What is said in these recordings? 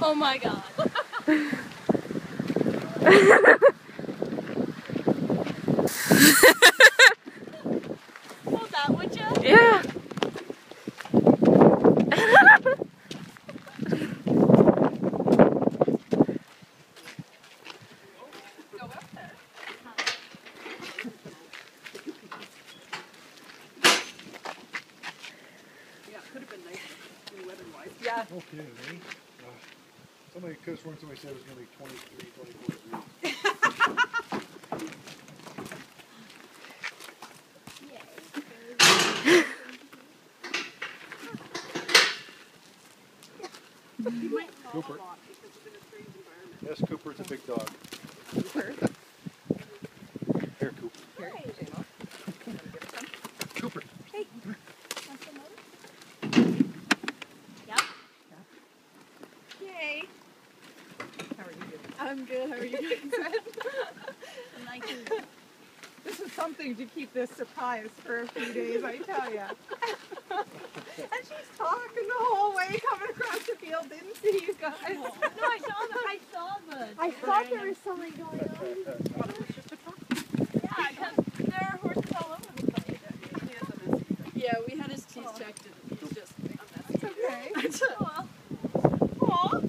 Oh my god. Hold that, would you? Yeah. Go up there. Yeah, it could have been nicer weather-wise. Yeah. Okay, eh? Somebody could have sworn somebody said it was going to be 23, 24 degrees. Cooper. Yes, Cooper's a big dog. Cooper. Here, Cooper. Here, J-Mo. Cooper. Hey. Want some more? Yep. Yay. How are you doing? I'm good. How are you doing? Nice. This is something to keep this surprise for a few days, I tell ya. And she's talking the whole way coming across the field, didn't see you guys. No, I saw the. I thought there was something going on. Yeah, because there are horses all over the place. He is a mess. Yeah, we had his teeth checked and he's just a mess. It's okay. Well, Aw.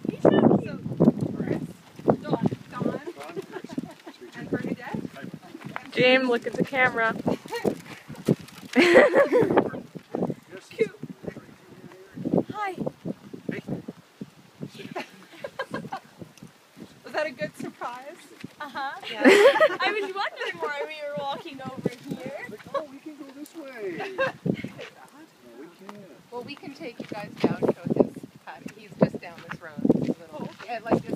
he's so cute. Chris, Dawn, and Bernadette. James, look at the camera. Cute. Hi. Was that a good surprise? Uh-huh. Yeah. I was wondering why we were walking over here. Like, oh, we can go this way. No, we can't. Well, we can take you guys down to his paddock. He's just down this road. A little, like this